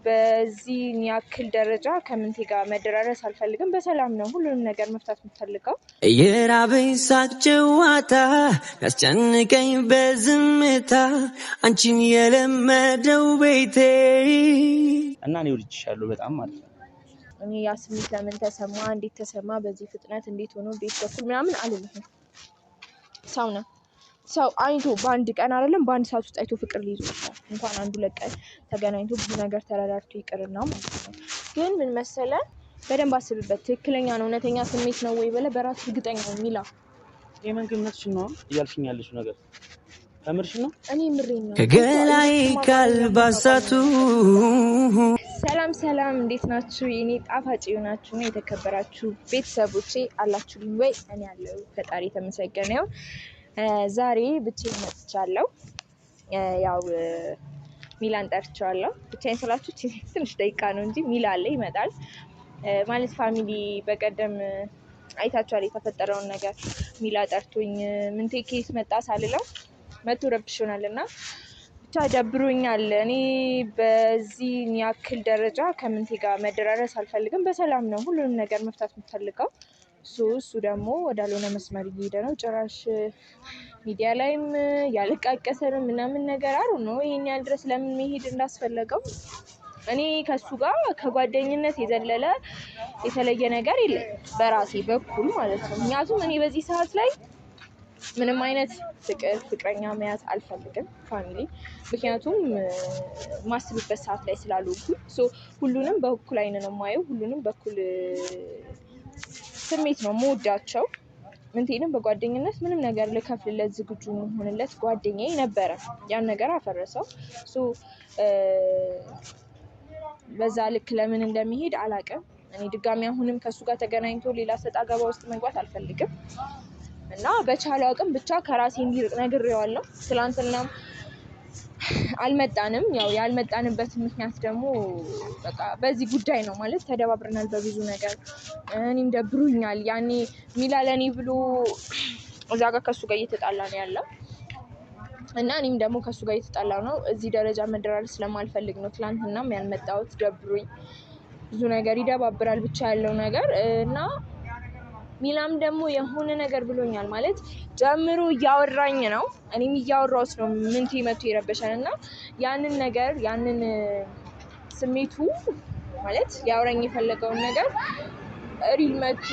በዚህ ያክል ደረጃ ከምንቴ ጋር መደራረስ አልፈልግም። በሰላም ነው ሁሉንም ነገር መፍታት የምፈልገው። የራበኝ ሳቅ ጨዋታ ያስጨንቀኝ በዝምታ አንቺን የለመደው ቤቴ እና እኔ ወድጄሻለሁ በጣም ማለት ነው። እኔ ያ ስሜት ለምን ተሰማ፣ እንዴት ተሰማ፣ በዚህ ፍጥነት እንዴት ሆኖ ቤት በኩል ምናምን አልልህም። ሰው ነው ሰው አይቶ በአንድ ቀን አይደለም በአንድ ሰዓት ውስጥ አይቶ ፍቅር ሊይዙ ይችላል። እንኳን አንዱ ለቀን ተገናኝቶ ብዙ ነገር ተረዳርቶ ይቅርና ማለት ነው። ግን ምን መሰለህ በደንብ አስብበት። ትክክለኛ ነው እውነተኛ ስሜት ነው ወይ ብለህ በራስ እርግጠኛ ነው ሚላ የመንገምነትሽ ነው እያልሽኝ ያለሽው ነገር ከምርሽ ነው? እኔ ምሬን ነው ከገላይ ካልባሳቱ። ሰላም እንዴት ናችሁ? የኔ ጣፋጭ ናችሁ ነው የተከበራችሁ ቤተሰቦቼ አላችሁልኝ ወይ? እኔ ያለው ፈጣሪ የተመሰገነ ይሁን። ዛሬ ብቻዬን መጥቻለሁ። ያው ሚላን ጠርቼዋለሁ። ብቻዬን ስላችሁ ትንሽ ደቂቃ ነው እንጂ ሚላ አለ ይመጣል ማለት ፋሚሊ በቀደም አይታችኋል የተፈጠረውን ነገር። ሚላ ጠርቶኝ ምንቴ ኬስ መጣ ሳልለው መቶ ረብሾናልና ብቻ ደብሮኛል። እኔ በዚህ ያክል ደረጃ ከምንቴ ጋር መደራረስ አልፈልግም። በሰላም ነው ሁሉንም ነገር መፍታት የምፈልገው። እሱ ደግሞ ወዳልሆነ መስመር እየሄደ ነው። ጭራሽ ሚዲያ ላይም ያለቃቀሰን ምናምን ነገር አሩ ነው። ይሄን ያህል ድረስ ለምን መሄድ እንዳስፈለገው እኔ ከሱ ጋር ከጓደኝነት የዘለለ የተለየ ነገር የለም በራሴ በኩል ማለት ነው። ምክንያቱም እኔ በዚህ ሰዓት ላይ ምንም አይነት ፍቅረኛ መያዝ አልፈልግም ፋሚሊ። ምክንያቱም ማስብበት ሰዓት ላይ ስላልሆንኩኝ ሁሉንም በእኩል አይን ነው የማየው። ሁሉንም በእኩል ስሜት ነው የምወዳቸው። ምንቴንም በጓደኝነት ምንም ነገር ልከፍልለት ዝግጁ መሆንለት ጓደኛዬ ነበረ። ያን ነገር አፈረሰው። በዛ ልክ ለምን እንደሚሄድ አላውቅም። እኔ ድጋሚ አሁንም ከሱ ጋር ተገናኝቶ ሌላ ሰጣ ገባ ውስጥ መግባት አልፈልግም እና በቻለው አቅም ብቻ ከራሴ እንዲርቅ ነግሬዋለሁ። ትላንትናም አልመጣንም። ያው ያልመጣንበት ምክንያት ደግሞ በቃ በዚህ ጉዳይ ነው ማለት ተደባብረናል በብዙ ነገር። እኔም ደብሩኛል። ያኔ ሚላ ለኔ ብሎ እዛ ጋር ከሱ ጋር እየተጣላ ነው ያለው እና እኔም ደግሞ ከሱ ጋር እየተጣላ ነው። እዚህ ደረጃ መደራረስ ስለማልፈልግ ነው ትላንትናም ያልመጣሁት። ደብሩኝ ብዙ ነገር ይደባብራል ብቻ ያለው ነገር እና ሚላም ደግሞ የሆነ ነገር ብሎኛል ማለት ጀምሮ እያወራኝ ነው። እኔም እያወራሁት ነው ምንቴ መቶ የረበሸን እና ያንን ነገር ያንን ስሜቱ ማለት ያወራኝ የፈለገውን ነገር ሪል መቶ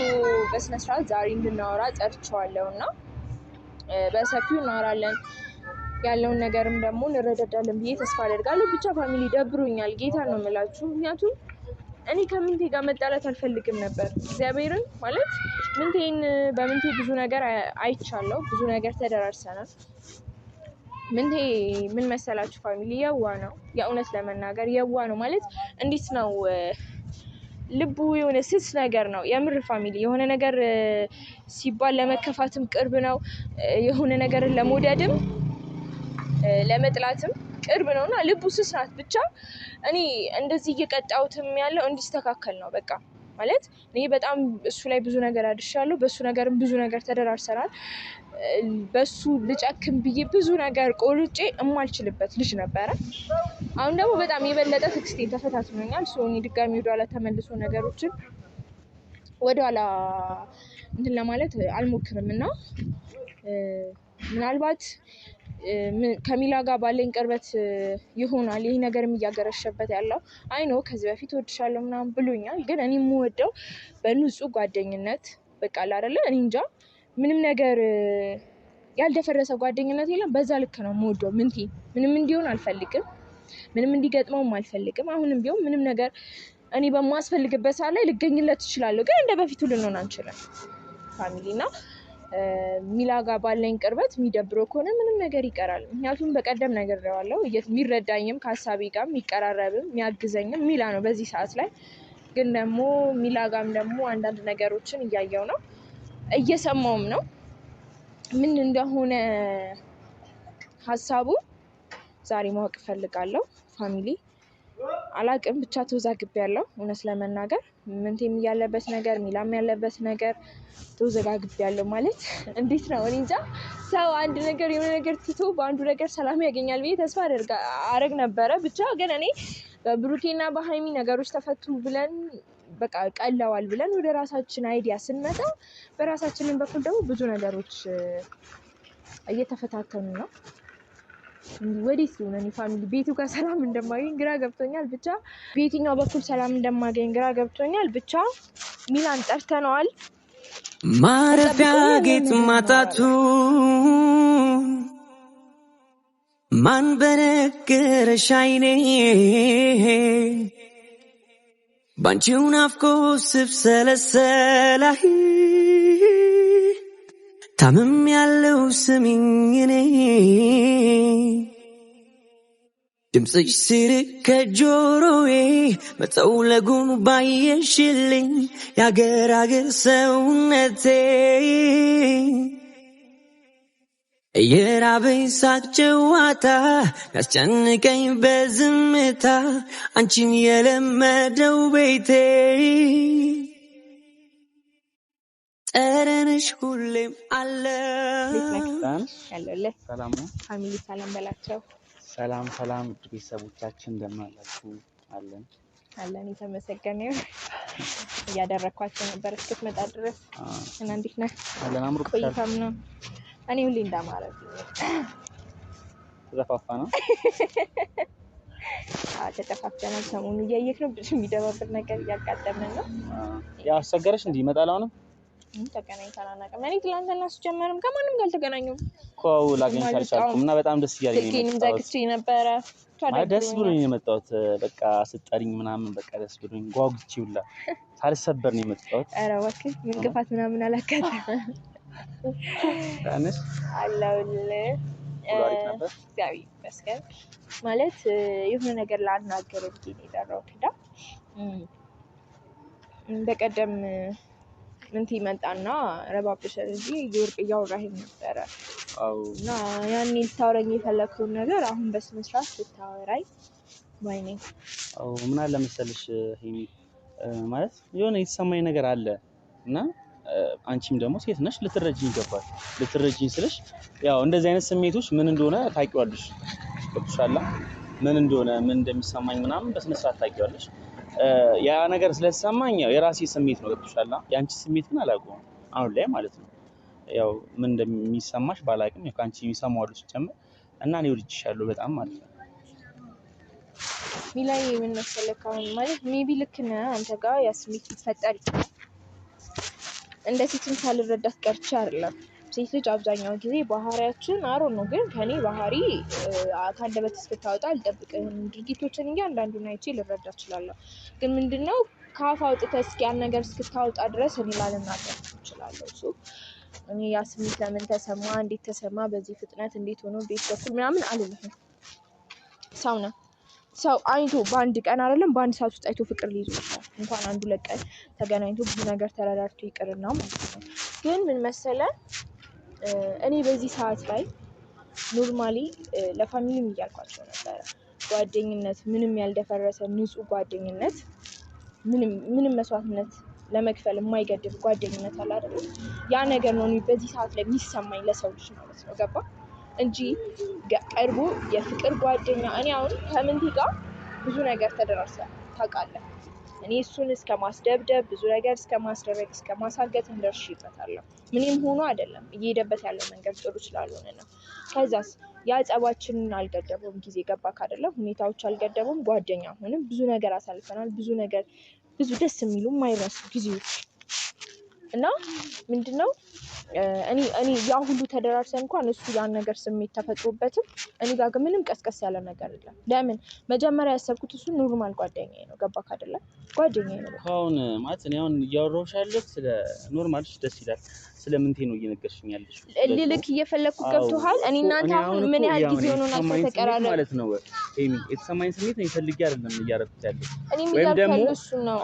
በስነስርዓት ዛሬ እንድናወራ ጠርቼዋለሁ እና በሰፊው እናወራለን። ያለውን ነገርም ደግሞ እንረዳዳለን ብዬ ተስፋ አደርጋለሁ። ብቻ ፋሚሊ ደብሮኛል። ጌታ ነው የምላችሁ። ምክንያቱም እኔ ከምንቴ ጋር መጣላት አልፈልግም ነበር። እግዚአብሔርን ማለት ምንቴን በምንቴ ብዙ ነገር አይቻለሁ። ብዙ ነገር ተደራርሰናል። ምንቴ ምን መሰላችሁ ፋሚሊ የዋ ነው። የእውነት ለመናገር የዋ ነው ማለት እንዴት ነው ልቡ የሆነ ስስ ነገር ነው። የምር ፋሚሊ የሆነ ነገር ሲባል ለመከፋትም ቅርብ ነው። የሆነ ነገርን ለመውደድም ለመጥላትም ቅርብ ነውና ልቡ ስስ ናት። ብቻ እኔ እንደዚህ እየቀጣሁትም ያለው እንዲስተካከል ነው በቃ ማለት እኔ በጣም እሱ ላይ ብዙ ነገር አድርሻለሁ። በሱ ነገርም ብዙ ነገር ተደራርሰናል። በሱ ልጨክም ብዬ ብዙ ነገር ቆርጬ እማልችልበት ልጅ ነበረ። አሁን ደግሞ በጣም የበለጠ ትዕግስቴን ተፈታትኖኛል። እኔ ድጋሚ ወደኋላ ተመልሶ ነገሮችን ወደኋላ እንትን ለማለት አልሞክርም እና ምናልባት ከሚላ ጋር ባለኝ ቅርበት ይሆናል ይህ ነገርም እያገረሸበት ያለው። አይ ኖ ከዚህ በፊት እወድሻለሁ ምናምን ብሎኛል። ግን እኔ የምወደው በንጹህ ጓደኝነት በቃ አይደለ እኔ እንጃ ምንም ነገር ያልደፈረሰ ጓደኝነት የለም። በዛ ልክ ነው የምወደው። ምንቴ ምንም እንዲሆን አልፈልግም። ምንም እንዲገጥመውም አልፈልግም። አሁንም ቢሆን ምንም ነገር እኔ በማስፈልግበት ሰዓት ላይ ልገኝለት እችላለሁ። ግን እንደ በፊቱ ልንሆን አንችልም ፋሚሊ እና ሚላ ጋር ባለኝ ቅርበት የሚደብረው ከሆነ ምንም ነገር ይቀራል። ምክንያቱም በቀደም ነግሬዋለሁ የሚረዳኝም ከሀሳቤ ጋር የሚቀራረብም የሚያግዘኝም ሚላ ነው በዚህ ሰዓት ላይ። ግን ደግሞ ሚላ ጋርም ደግሞ አንዳንድ ነገሮችን እያየው ነው እየሰማውም ነው። ምን እንደሆነ ሀሳቡ ዛሬ ማወቅ እፈልጋለሁ ፋሚሊ። አላቅም ብቻ ተወዛግቤያለሁ እውነት ለመናገር ምንቴም ያለበት ነገር ሚላም ያለበት ነገር ተወዛግቤያለሁ። ማለት እንዴት ነው እኔ እንጃ። ሰው አንድ ነገር የሆነ ነገር ትቶ በአንዱ ነገር ሰላም ያገኛል ብዬ ተስፋ አደርግ ነበረ። ብቻ ግን እኔ በብሩኬና በሃይሚ ነገሮች ተፈቱ ብለን በቃ ቀለዋል ብለን ወደ ራሳችን አይዲያ ስንመጣ በራሳችንን በኩል ደግሞ ብዙ ነገሮች እየተፈታተኑ ነው። ወዴት ነው እኔ ፋሚሊ ቤቱ ጋር ሰላም እንደማገኝ ግራ ገብቶኛል። ብቻ በየትኛው በኩል ሰላም እንደማገኝ ግራ ገብቶኛል። ብቻ ሚላን ጠርተነዋል። ማረፊያ ጌጥ ማጣቱ ማን በነገረሽ አይኔ ባንቺው ናፍቆት ስብሰለሰላይ ታምም ያለው ስሚኝ እኔ ድምፅሽ ሲርቅ ከጆሮዬ መጠውለጉን ባየሽልኝ የአገር አገር ሰውነቴ የራበኝ ሳቅ ጨዋታ ያስጨንቀኝ በዝምታ አንቺን የለመደው ቤቴ ጠረንሽ ሁሌም አለ። ያለለ ሰላም ነው ፋሚሊ ሰላም በላቸው። ሰላም ሰላም ቤተሰቦቻችን እንደምን አላችሁ? አለን የተመሰገነ እያደረኳቸው ነበር እስክትመጣ ድረስ እና እንዴት ነህ? አለን አምሮ ቆይታም ነው እኔ ሁሌ እንዳማረብ ተዘፋፋ ነው ተጠፋፍተናል። ሰሞኑን እያየክ ነው ብዙ የሚደባብር ነገር እያጋጠመን ነው። ያው አስቸገረሽ እንዲህ ይመጣል አሁንም ተገናኝተን አናውቅም። እኔ ትላንትና ስጀመርም ከማንም ጋር አልተገናኘሁም እኮ ላገኝሽ አልቻልኩም እና በጣም ደስ እያለኝ ነው የመጣሁት። ዘግቼ ነበረ። ደስ ብሎኝ ነው የመጣሁት። በቃ ስጠሪኝ ምናምን በቃ ደስ ብሎኝ ጓጉቼ ሁላ ሳልሰበር ነው የመጣሁት። ኧረ እባክህ እንቅፋት ምናምን አላጋጠመም። ታነሽ አለሁልህ። እግዚአብሔር ይመስገን። ማለት የሆነ ነገር ላናገር ብዬ ነው የጠራሁት። በቀደም ምንት መጣና ረባብሽ እንጂ የወርቅ እያወራኸኝ ነበረ እና ያኔ ልታወራኝ የፈለግከውን ነገር አሁን በስነ ስርዓት ልታወራኝ ባይኔ። ምን አለ መሰልሽ ሄሚ፣ ማለት የሆነ የተሰማኝ ነገር አለ እና አንቺም ደግሞ ሴት ነሽ ልትረጂኝ ይገባል። ልትረጂኝ ስልሽ ያው እንደዚህ አይነት ስሜቶች ምን እንደሆነ ታውቂዋለሽ። ገብቶሻል? ምን እንደሆነ ምን እንደሚሰማኝ ምናምን በስነ ስርዓት ታውቂዋለሽ። ያ ነገር ስለተሰማኝ ያው የራሴ ስሜት ነው። ገብቶሻል? ያንቺ ስሜት ግን አላውቀውም አሁን ላይ ማለት ነው። ያው ምን እንደሚሰማሽ ባላውቅም ያው ካንቺ የሚሰማው ልጅ ጨምር እና እኔ ወድጄሻለሁ በጣም ማለት ነው። ሚላይ ምን መሰለህ አሁን ማለት ሜቢ ልክ ነህ አንተ ጋር ያ ስሜት ይፈጠር ይችላል። እንደ ሴትም ሳልረዳት ቀርቼ አይደለም። ሴት ልጅ አብዛኛው ጊዜ ባህሪያችን አሮ ነው፣ ግን ከኔ ባህሪ ከአንደበት እስክታወጣ አልጠብቅህም። ድርጊቶችን እያንዳንዱን አይቼ ልረዳ እችላለሁ። ግን ምንድነው ከአፍ አውጥተህ እስኪ ያን ነገር እስክታወጣ ድረስ እኔ ላልናገር እችላለሁ። እሱ እኔ ያ ስሜት ለምን ተሰማ፣ እንዴት ተሰማ፣ በዚህ ፍጥነት እንዴት ሆኖ ቤት በኩል ምናምን አልልህም። ሰው ነው። ሰው አይቶ በአንድ ቀን አይደለም በአንድ ሰዓት ውስጥ አይቶ ፍቅር ሊይዙ ይችላል። እንኳን አንዱ ለቀን ተገናኝቶ ብዙ ነገር ተረዳድቶ ይቅርና ማለት ነው። ግን ምን መሰለህ እኔ በዚህ ሰዓት ላይ ኖርማሊ ለፋሚሊም እያልኳቸው ነበረ። ጓደኝነት ምንም ያልደፈረሰ ንጹህ ጓደኝነት፣ ምንም መስዋዕትነት ለመክፈል የማይገድብ ጓደኝነት አለ አይደል? ያ ነገር ነው በዚህ ሰዓት ላይ የሚሰማኝ ለሰው ልጅ ማለት ነው። ገባ እንጂ ቀርቦ የፍቅር ጓደኛ እኔ አሁን ከምንቴ ጋር ብዙ ነገር ተደራርሰን ታውቃለህ። እኔ እሱን እስከ ማስደብደብ ብዙ ነገር እስከ ማስደረግ እስከ ማሳገት እንደርሽበታለሁ። ምንም ሆኖ አይደለም እየሄደበት ያለው መንገድ ጥሩ ስላልሆነ ነው። ከዛስ ያ ጸባችንን አልገደበውም። ጊዜ ገባክ አይደለም? ሁኔታዎች አልገደበውም። ጓደኛ ሆንም ብዙ ነገር አሳልፈናል። ብዙ ደስ የሚሉ የማይረሱ ጊዜዎች እና ምንድነው እኔ ያ ሁሉ ተደራርሰን እንኳን እሱ ያን ነገር ስሜት ተፈጥሮበትም እኔ ጋር ግን ምንም ቀስቀስ ያለ ነገር የለም። ለምን መጀመሪያ ያሰብኩት እሱ ኖርማል ጓደኛዬ ነው። ገባክ አይደለ? ጓደኛዬ ነው። አሁን ማለት እኔ አሁን እያወራሁሽ ያለሁት ስለ ኖርማልሽ ደስ ይላል። ስለምንቴ ነው እየነገርሽኝ ያለሽ? ልክ እየፈለኩ ገብቶሃል? እኔ እናንተ አሁን ምን ያህል ጊዜ ሆኖናል ከተቀራረብን ማለት ነው? ሄሚ የተሰማኝ ስሜት ነው ፈልጌ አይደለም እያደረኩት ያለሁት። ወይም ደግሞ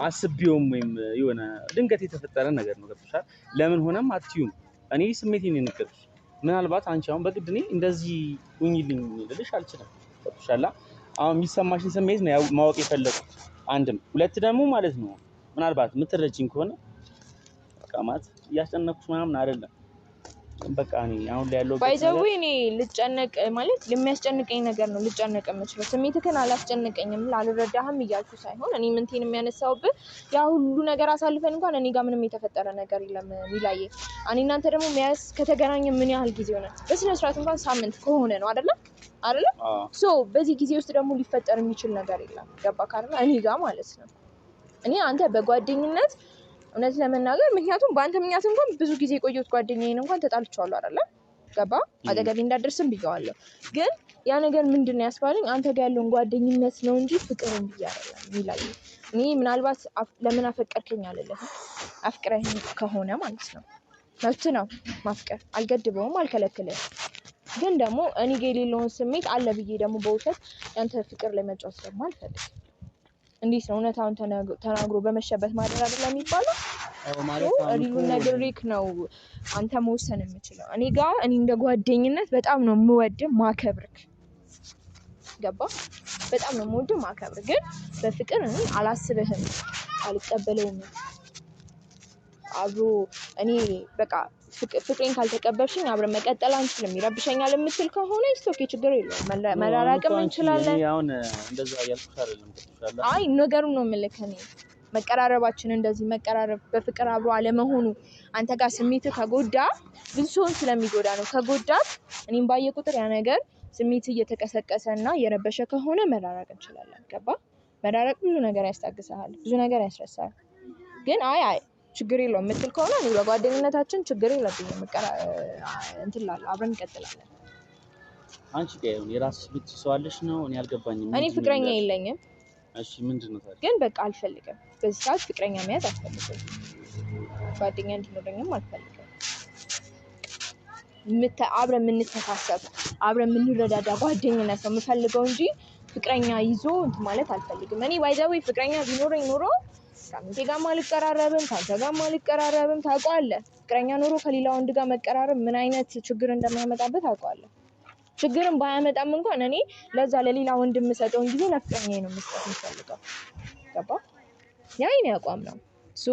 አስቤውም ወይም የሆነ ድንገት የተፈጠረ ነገር ነው። ገብቶሻል? ለምን ሆነም አትዩም። እኔ ስሜቴን ነው የነገርኩሽ። ምናልባት አንቺ አሁን በግድ እኔ እንደዚህ ሁኚልኝ ልልሽ አልችልም። ገብቶሻል? አሁን የሚሰማሽን ስሜት ነው ማወቅ የፈለኩት። አንድም ሁለት ደግሞ ማለት ነው ምናልባት የምትረጂኝ ከሆነ በቃ ማለት እያስጨነኩሽ ምናምን አይደለም። በቃ እኔ አሁን ላይ ያለው ባይዘው እኔ ልጨነቅ ማለት የሚያስጨንቀኝ ነገር ነው ልጨነቅ የምችለው ስሜትህን አላስጨንቀኝም ላልረዳህም እያልኩ ሳይሆን እኔ ምንቴን የሚያነሳውብህ ያ ሁሉ ነገር አሳልፈን እንኳን እኔ ጋር ምንም የተፈጠረ ነገር የለም ሚላዬ እኔ እናንተ ደግሞ መያዝ ከተገናኘ ምን ያህል ጊዜ ሆነ በስነ ስርዓት እንኳን ሳምንት ከሆነ ነው አይደለ ሶ በዚህ ጊዜ ውስጥ ደግሞ ሊፈጠር የሚችል ነገር የለም ገባህ አይደል እኔ ጋር ማለት ነው እኔ አንተ በጓደኝነት እውነት ለመናገር ምክንያቱም በአንተ ምክንያት እንኳን ብዙ ጊዜ የቆየሁት ጓደኛዬን እንኳን ተጣልቼዋለሁ አይደለ ገባ አጠገቤ እንዳደርስም ብየዋለሁ ግን ያ ነገር ምንድነው ያስባለኝ አንተ ጋር ያለውን ጓደኝነት ነው እንጂ ፍቅር እንጂ አይደለም ሚላዬ እኔ ምናልባት ለምን አፈቀርከኝ አልልህም አፍቅረኝ ከሆነ ማለት ነው መብት ነው ማፍቀር አልገድበውም አልከለክልህም ግን ደግሞ እኔ ጋር የሌለውን ስሜት አለ ብዬ ደግሞ በውሸት ያንተ ፍቅር ላይ መጫወት ደግሞ አልፈልግም እንዴት ነው እውነታውን ተናግሮ በመሸበት ማደር አይደለም የሚባለው ማለት ሪሉን ነግሬክ ነው አንተ መወሰን የምችለው እኔ ጋር እኔ እንደ ጓደኝነት በጣም ነው የምወድህ ማከብርክ ገባ በጣም ነው የምወድህ ማከብርክ ግን በፍቅር እኔ አላስብህም አልቀበለውም አብሮ እኔ በቃ ፍቅሬን ካልተቀበልሽኝ አብረን መቀጠል አንችልም ይረብሸኛል የምትል ከሆነ እስኪ ችግር የለውም መራራቅም እንችላለን አሁን እንደዛ ያልኩሽ አይደለም ከተሻለ አይ ነገሩን ነው የምልህ እኔ መቀራረባችን እንደዚህ መቀራረብ በፍቅር አብሮ አለመሆኑ አንተ ጋር ስሜት ከጎዳ ብዙ ሰውን ስለሚጎዳ ነው ከጎዳት እኔም ባየ ቁጥር ያ ነገር ስሜት እየተቀሰቀሰና እየረበሸ ከሆነ መራራቅ እንችላለን ገባ መራራቅ ብዙ ነገር ያስታግሳል ብዙ ነገር ያስረሳል ግን አይ ችግር የለውም የምትል ከሆነ እኔ በጓደኝነታችን ችግር የለብኝም እንትን እላለሁ አብረን እንቀጥላለን አንቺ ጋር የራስሽ ቤት ሰው አለሽ ነው እኔ አልገባኝም እኔ ፍቅረኛ የለኝም እሺ ምንድነው ታዲያ ግን በቃ አልፈልግም በዚህ ሰዓት ፍቅረኛ መያዝ አልፈልግም ጓደኛ እንዲኖረኝም አልፈልግም አብረን የምንተሳሰብ አብረን የምንረዳዳ ጓደኝነት ነው የምፈልገው እንጂ ፍቅረኛ ይዞ እንትን ማለት አልፈልግም እኔ ባይዘው ፍቅረኛ ቢኖረኝ ኖሮ ከአንተ ጋር ማልቀራረብም ካንተ ጋር ማልቀራረብም ታውቃለህ ፍቅረኛ ኖሮ ከሌላ ወንድ ጋር መቀራረብ ምን አይነት ችግር እንደሚያመጣበት ታውቃለህ ችግርን ባያመጣም እንኳን እኔ ለዛ ለሌላ ወንድ የምሰጠው ጊዜ ለፍቅረኛዬ ነው መስጠት የምፈልገው ገባ ያ የኔ አቋም ነው እሱ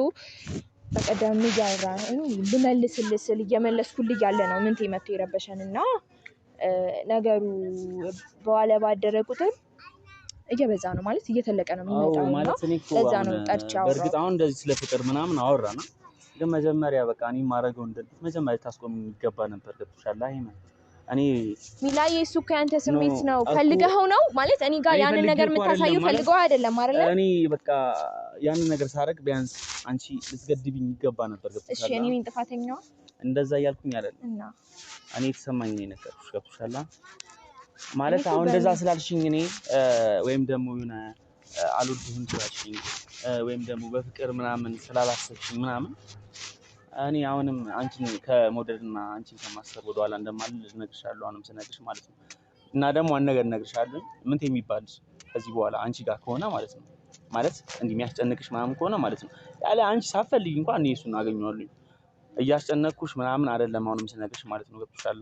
በቀደም እያወራን ልመልስልህ ስል እየመለስኩልህ ያለ ነው ምንቴ መጥቶ የረበሸንና ነገሩ በኋላ ባደረ ቁጥር እየበዛ ነው ማለት እየተለቀ ነው የሚመጣው ማለት እኔ እኮ ለዛ ነው ጠርቻው በእርግጥ አሁን እንደዚህ ስለ ፍቅር ምናምን አወራና ግን መጀመሪያ በቃ እኔ ማረገው እንደዚህ መጀመሪያ ታስቆም የሚገባ ነበር ገብቶሻል አይማ እኔ ሚላዬ እሱ ከአንተ ስሜት ነው ፈልገኸው ነው ማለት እኔ ጋር ያንን ነገር የምታሳየው ፈልገው አይደለም አይደለ እኔ በቃ ያንን ነገር ሳረግ ቢያንስ አንቺ ልትገድብኝ ይገባ ነበር ገብቶሻል እሺ እኔ ምን ጥፋተኛው እንደዛ እያልኩኝ አይደለም እና እኔ የተሰማኝ ነው የነገርኩሽ ገብቶሻል ማለት አሁን እንደዛ ስላልሽኝ እኔ ወይም ደግሞ የሆነ አልወድህም ስላልሽኝ ወይም ደግሞ በፍቅር ምናምን ስላላሰብሽኝ ምናምን እኔ አሁንም አንቺን ከመውደድና አንቺን ከማሰብ ወደኋላ እንደማልል እነግርሻለሁ አሁንም ስነግርሽ ማለት ነው እና ደግሞ አንድ ነገር እነግርሻለሁ ምን የሚባል ከዚህ በኋላ አንቺ ጋር ከሆነ ማለት ነው ማለት እንዲህ የሚያስጨንቅሽ ምናምን ከሆነ ማለት ነው ያለ አንቺ ሳትፈልጊ እንኳን እኔ እሱን አገኘዋለሁ እያስጨነቅኩሽ ምናምን አይደለም አሁንም ስነግርሽ ማለት ነው ገብቶሻል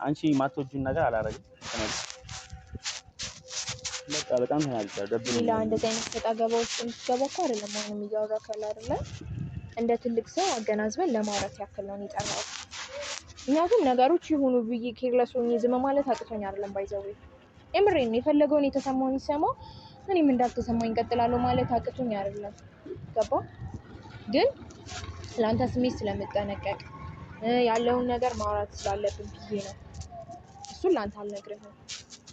አንቺ ማትወጂውን ነገር አላረግም ተነስ በቃ በጣም ተናግቻለሁ ደብኝ ሌላ እንደዚህ አይነት ተጣገባ ውስጥ የምትገባ እኮ አይደለም አሁንም እያወራ ካለ አይደለ እንደ ትልቅ ሰው አገናዝበን ለማውራት ያክል ነው የጠራው ምክንያቱም ነገሮች ይሁኑ ብዬ ኬርለስ ሆኜ ዝም ማለት አቅቶኝ አይደለም ባይዘው የምሬን የፈለገውን የተሰማውን ይሰማው እኔም እንዳልተሰማኝ እቀጥላለሁ ማለት አቅቶኝ አይደለም ገባ ግን ለአንተ ስሜት ስለምጠነቀቅ ያለውን ነገር ማውራት ስላለብን ብዬ ነው እሱን ላንተ አልነግርህም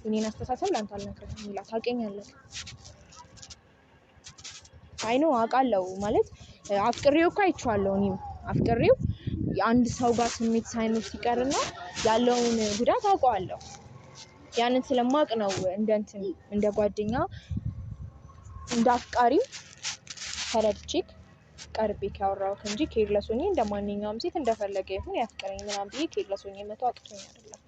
እኔን አስተሳሰብ ላንተ አልነግርህም ይላ ታውቀኛለህ አይኖ አውቃለሁ ማለት አፍቅሬው እኮ አይቼዋለሁ እኔም አፍቅሬው የአንድ ሰው ጋር ስሜት ሳይኖር ሲቀርና ያለውን ጉዳት አውቀዋለሁ ያንን ስለማቅ ነው እንደ ጓደኛ እንደ አፍቃሪ ተረድቼክ ቀርቤክ ያወራሁት እንጂ ኬርለስ ሆኜ እንደማንኛውም ሴት እንደፈለገ ይሁን ያፍቅረኝ ምናምን ብዬ ኬርለስ ሆኜ መተው አቅቶኝ አይደለም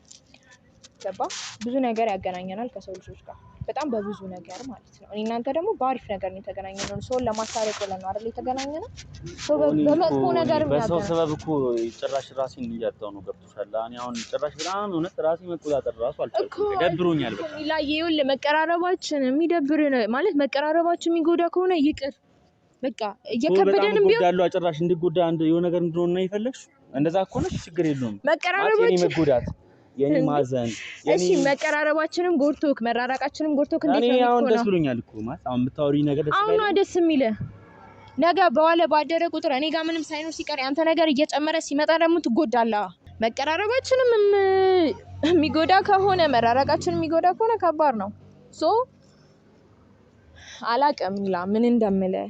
ገባ ብዙ ነገር ያገናኘናል ከሰው ልጆች ጋር በጣም በብዙ ነገር ማለት ነው እኔ እናንተ ደግሞ በአሪፍ ነገር ነው የተገናኘነው ሰውን ለማስታረቅ ብለን ነው አይደል የተገናኘነው ሰው በመጥፎ ነገር በሰው ሰበብ እኮ ጭራሽ ራሴን እያጣሁ ነው ገብቶሻል እኔ አሁን ጭራሽ በጣም እውነት ራሴ መቆጣጠር ራሱ አልቻልኩም ደብሮኛል በቃ ሚላዬ ይኸውልህ መቀራረባችን የሚደብር ማለት መቀራረባችን የሚጎዳ ከሆነ ይቅር በቃ እየከበደንም ቢሆን ያለው ጭራሽ እንዲጎዳ አንድ የሆነ ነገር እንደሆነ ነው የፈለግሽ እንደዛ ከሆነ ችግር የለውም። መቀራረባችን የኔ መጎዳት የኔ ማዘን እሺ መቀራረባችንም ጎርቶክ መራራቃችንም ጎርቶክ እንዴት ነው? እኔ አሁን ደስ ብሎኛል እኮ ማለት አሁን የምታወሪኝ ነገር ደስ ይላል። አሁን ደስ የሚል ነገ በኋላ ባደረ ቁጥር እኔ ጋር ምንም ሳይኖር ሲቀር ያንተ ነገር እየጨመረ ሲመጣ ደግሞ ትጎዳለህ። መቀራረባችንም የሚጎዳ ከሆነ መራራቃችንም የሚጎዳ ከሆነ ከባድ ነው። ሶ አላቅም ምን እንደምልህ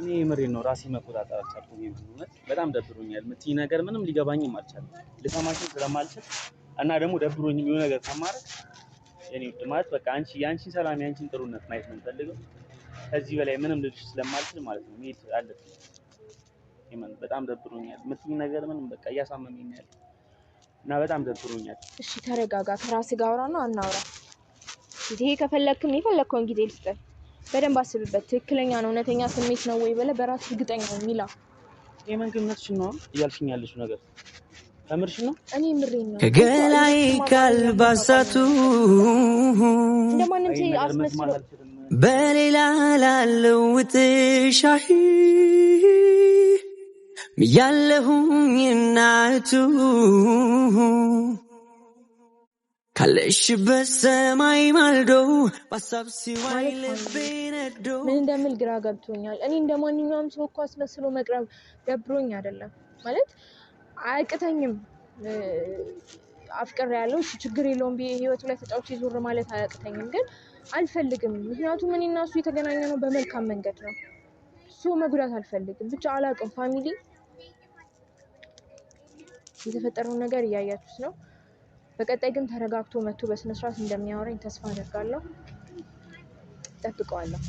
እኔ ምሬን ነው ራሴ መቆጣጠር አልቻልኩም። ይሁንነት በጣም ደብሮኛል። የምትይ ነገር ምንም ሊገባኝም አልቻለም። ልሰማሽም ስለማልችል እና ደግሞ ደብሮኝ የሆነ ነገር ከማረግ እኔ ማለት በቃ ያንቺን ሰላም ያንቺን ጥሩነት ማየት ነው የምፈልገው። ከዚህ በላይ ምንም ልልሽ ስለማልችል ማለት ነው መሄድ አለብኝ። ይመን በጣም ደብሮኛል። የምትይ ነገር ምንም በቃ እያሳመመኝ ነው ያለው እና በጣም ደብሮኛል። እሺ ተረጋጋ። ከራስህ ጋር አውራና አናውራ። ጊዜ ከፈለክም የፈለከውን ጊዜ ልስጥህ። በደንብ አስብበት። ትክክለኛ ነው እውነተኛ ስሜት ነው ወይ ብለህ በራስህ እርግጠኛ ነው ሚላ የመንግነትሽን ነው እያልሽኝ ያለሽው ነገር ተምርሽ ነው? እኔ ምሬን ነው ከገላይ ካልባሳቱ እንደማንም ሲል አስመስሎ በሌላ ላለው ውጥሻህ ያለሁኝ እናቱ ካለሽበት ሰማይ ማልዶ በሀሳብ ሲዋይ ልቤ ነዶ ምን እንደምል ግራ ገብቶኛል። እኔ እንደማንኛውም ሰው እኮ አስመስሎ መቅረብ ደብሮኝ አይደለም ማለት አያቅተኝም። አፍቅር ያለው ችግር የለውም ብዬ ህይወቱ ላይ ተጫውቼ ዞር ማለት አያቅተኝም፣ ግን አልፈልግም። ምክንያቱም እኔ እና እሱ የተገናኘ ነው በመልካም መንገድ ነው። እሱ መጉዳት አልፈልግም። ብቻ አላቅም። ፋሚሊ የተፈጠረውን ነገር እያያችሁት ነው። በቀጣይ ግን ተረጋግቶ መጥቶ በስነ ስርዓት እንደሚያወራኝ ተስፋ አደርጋለሁ። ጠብቀዋለሁ።